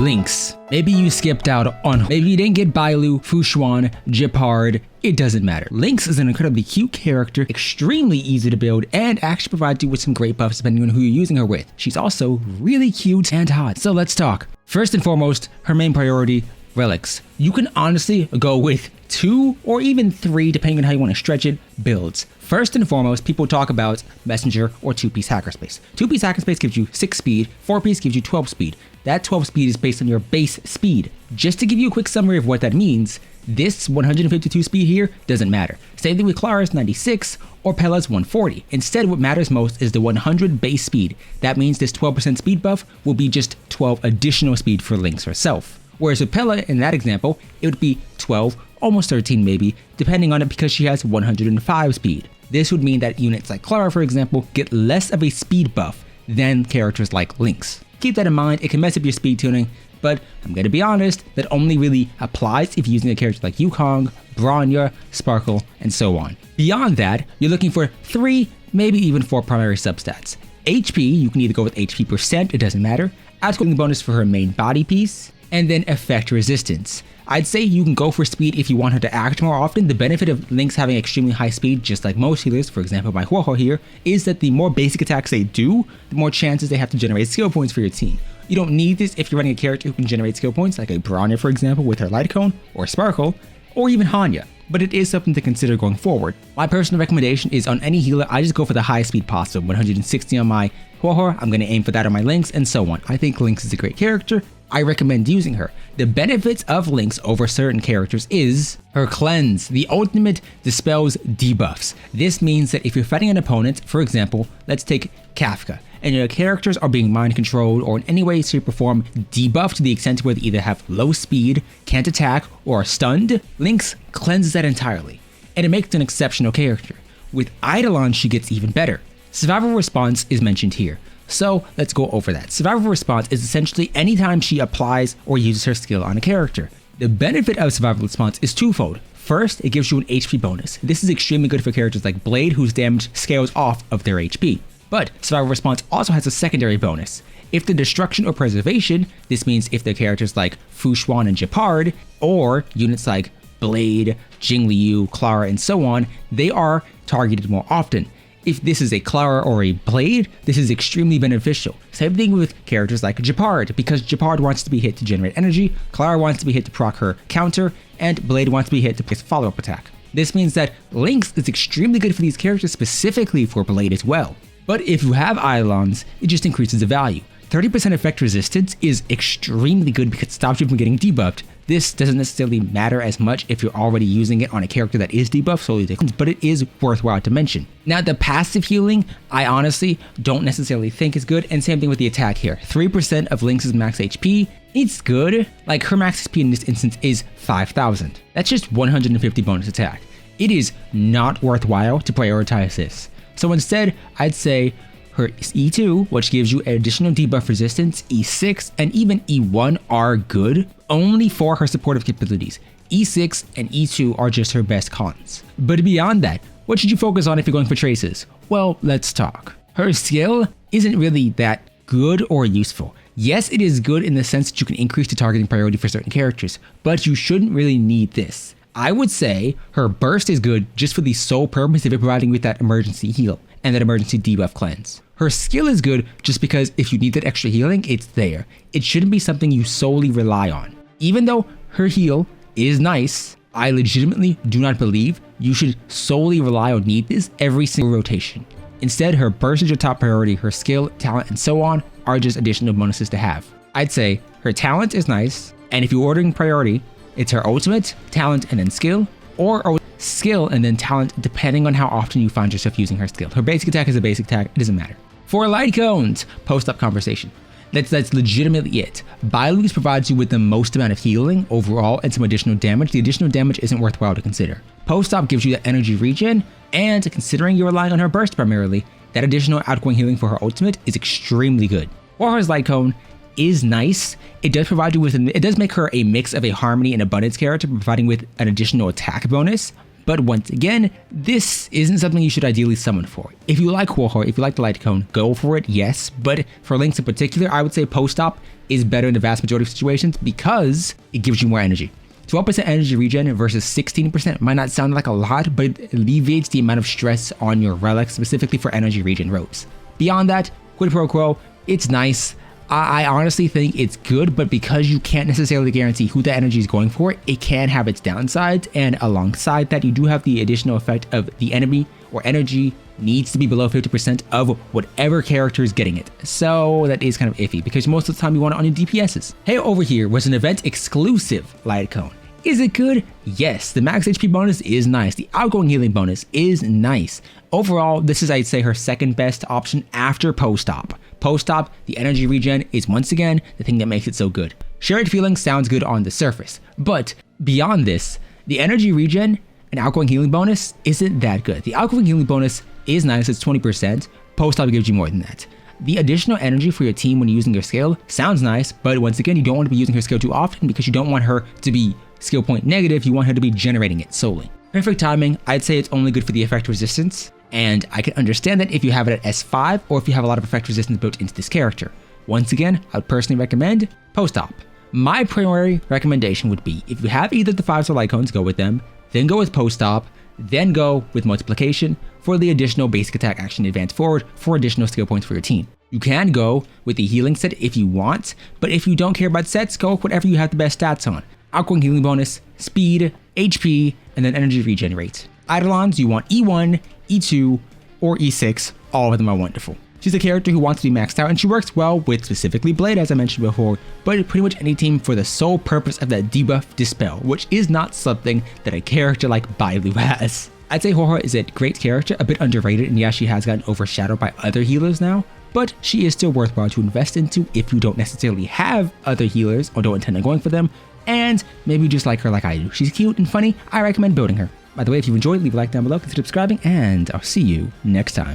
Lynx. Maybe you skipped out on, maybe you didn't get Bailu, Fushuan, Gepard, it doesn't matter. Lynx is an incredibly cute character, extremely easy to build, and actually provides you with some great buffs depending on who you're using her with. She's also really cute and hot, so let's talk. First and foremost, her main priority, relics. You can honestly go with 2 or even 3, depending on how you want to stretch it, builds. First and foremost, people talk about Messenger or 2-piece Hackerspace. 2-piece Hackerspace gives you 6 speed, 4-piece gives you 12 speed. That 12 speed is based on your base speed. Just to give you a quick summary of what that means, this 152 speed here doesn't matter. Same thing with Clara's 96 or Pella's 140. Instead, what matters most is the 100 base speed. That means this 12% speed buff will be just 12 additional speed for Lynx herself. Whereas with Pella, in that example, it would be 12, almost 13 maybe, depending on it because she has 105 speed. This would mean that units like Clara, for example, get less of a speed buff than characters like Lynx. Keep that in mind, it can mess up your speed tuning, but I'm gonna be honest, that only really applies if you're using a character like Yukong, Bronya, Sparkle, and so on. Beyond that, you're looking for 3, maybe even 4 primary substats. HP, you can either go with HP percent, it doesn't matter, outscoring bonus for her main body piece, and then effect resistance. I'd say you can go for speed if you want her to act more often. The benefit of Lynx having extremely high speed, just like most healers, for example miHoYo here, is that the more basic attacks they do, the more chances they have to generate skill points for your team. You don't need this if you're running a character who can generate skill points, like a Bronya for example with her Light Cone, or Sparkle, or even Hanya, but it is something to consider going forward. My personal recommendation is on any healer, I just go for the highest speed possible. 160 on my HoYoverse, I'm going to aim for that on my Lynx, and so on. I think Lynx is a great character. I recommend using her. The benefits of Lynx over certain characters is her cleanse. The ultimate dispels debuffs. This means that if you're fighting an opponent, for example, let's take Kafka, and your characters are being mind controlled or in any way, shape, or form debuffed to the extent where they either have low speed, can't attack, or are stunned, Lynx cleanses that entirely, and it makes an exceptional character. With Eidolon, she gets even better. Survival response is mentioned here. So let's go over that. Survival response is essentially anytime she applies or uses her skill on a character. The benefit of survival response is twofold. First, it gives you an HP bonus. This is extremely good for characters like Blade, whose damage scales off of their HP. But survival response also has a secondary bonus. If the destruction or preservation, this means if they're characters like Fushuan and Gepard, or units like Blade, Jingliu, Clara, and so on, they are targeted more often. If this is a Clara or a Blade, this is extremely beneficial. Same thing with characters like Gepard, because Gepard wants to be hit to generate energy, Clara wants to be hit to proc her counter, and Blade wants to be hit to place a follow-up attack. This means that Lynx is extremely good for these characters, specifically for Blade as well. But if you have Eidolons, it just increases the value. 30% effect resistance is extremely good because it stops you from getting debuffed. This doesn't necessarily matter as much if you're already using it on a character that is debuffed solely, but it is worthwhile to mention. Now the passive healing, I honestly don't necessarily think is good, and same thing with the attack here. 3% of Lynx's max HP, it's good. Like her max HP in this instance is 5,000. That's just 150 bonus attack. It is not worthwhile to prioritize this. So instead, I'd say her E2, which gives you additional debuff resistance, E6, and even E1 are good, only for her supportive capabilities. E6 and E2 are just her best cons. But beyond that, what should you focus on if you're going for traces? Well, let's talk. Her skill isn't really that good or useful. Yes, it is good in the sense that you can increase the targeting priority for certain characters, but you shouldn't really need this. I would say her burst is good just for the sole purpose of it providing with that emergency heal and that emergency debuff cleanse. Her skill is good just because if you need that extra healing, it's there. It shouldn't be something you solely rely on. Even though her heal is nice, I legitimately do not believe you should solely rely on need this every single rotation. Instead, her burst is your top priority, her skill, talent, and so on are just additional bonuses to have. I'd say her talent is nice, and if you're ordering priority, it's her ultimate, talent, and then skill, or skill and then talent depending on how often you find yourself using her skill. Her basic attack is a basic attack, it doesn't matter. For Light Cones, post-up conversation. That's legitimately it. Bailu's provides you with the most amount of healing overall and some additional damage. The additional damage isn't worthwhile to consider. Post-op gives you that energy regen, and considering you're relying on her burst primarily, that additional outgoing healing for her ultimate is extremely good. Warhor's Light Cone is nice. It does provide you with it does make her a mix of a Harmony and Abundance character, providing with an additional attack bonus, But once again, this isn't something you should ideally summon for. If you like Warheart, if you like the Light Cone, go for it, yes. But for Lynx in particular, I would say post-op is better in the vast majority of situations because it gives you more energy. 12% energy regen versus 16% might not sound like a lot, but it alleviates the amount of stress on your relics, specifically for energy regen ropes. Beyond that, quid pro quo, it's nice. I honestly think it's good, but because you can't necessarily guarantee who the energy is going for, it can have its downsides, and alongside that, you do have the additional effect of the enemy or energy needs to be below 50% of whatever character is getting it. So that is kind of iffy, because most of the time you want it on your DPSs. HoYoverse was an event exclusive Light Cone. Is it good? Yes, the max HP bonus is nice. The outgoing healing bonus is nice. Overall, this is, I'd say, her second best option after post-op. Post-op, the energy regen is once again the thing that makes it so good. Shared feeling sounds good on the surface, but beyond this, the energy regen and outgoing healing bonus isn't that good. The outgoing healing bonus is nice, it's 20%. Post-op gives you more than that. The additional energy for your team when using your skill sounds nice, but once again, you don't want to be using her skill too often because you don't want her to be skill point negative, you want her to be generating it solely. Perfect timing, I'd say it's only good for the effect resistance, and I can understand that if you have it at S5 or if you have a lot of effect resistance built into this character. Once again, I would personally recommend post-op. My primary recommendation would be if you have either the 5-star Light Cones, go with them, then go with post-op, then go with multiplication for the additional basic attack action advance forward for additional skill points for your team. You can go with the healing set if you want, but if you don't care about sets, go with whatever you have the best stats on. Outgoing healing bonus, speed, HP, and then energy regenerate. Eidolons, you want E1, E2, or E6, all of them are wonderful. She's a character who wants to be maxed out, and she works well with specifically Blade, as I mentioned before, but pretty much any team for the sole purpose of that debuff Dispel, which is not something that a character like Bailu has. I'd say HoYoverse is a great character, a bit underrated, and yeah, she has gotten overshadowed by other healers now, but she is still worthwhile to invest into if you don't necessarily have other healers or don't intend on going for them, and maybe you just like her like I do. She's cute and funny. I recommend building her. By the way, if you enjoyed, leave a like down below, consider subscribing, and I'll see you next time.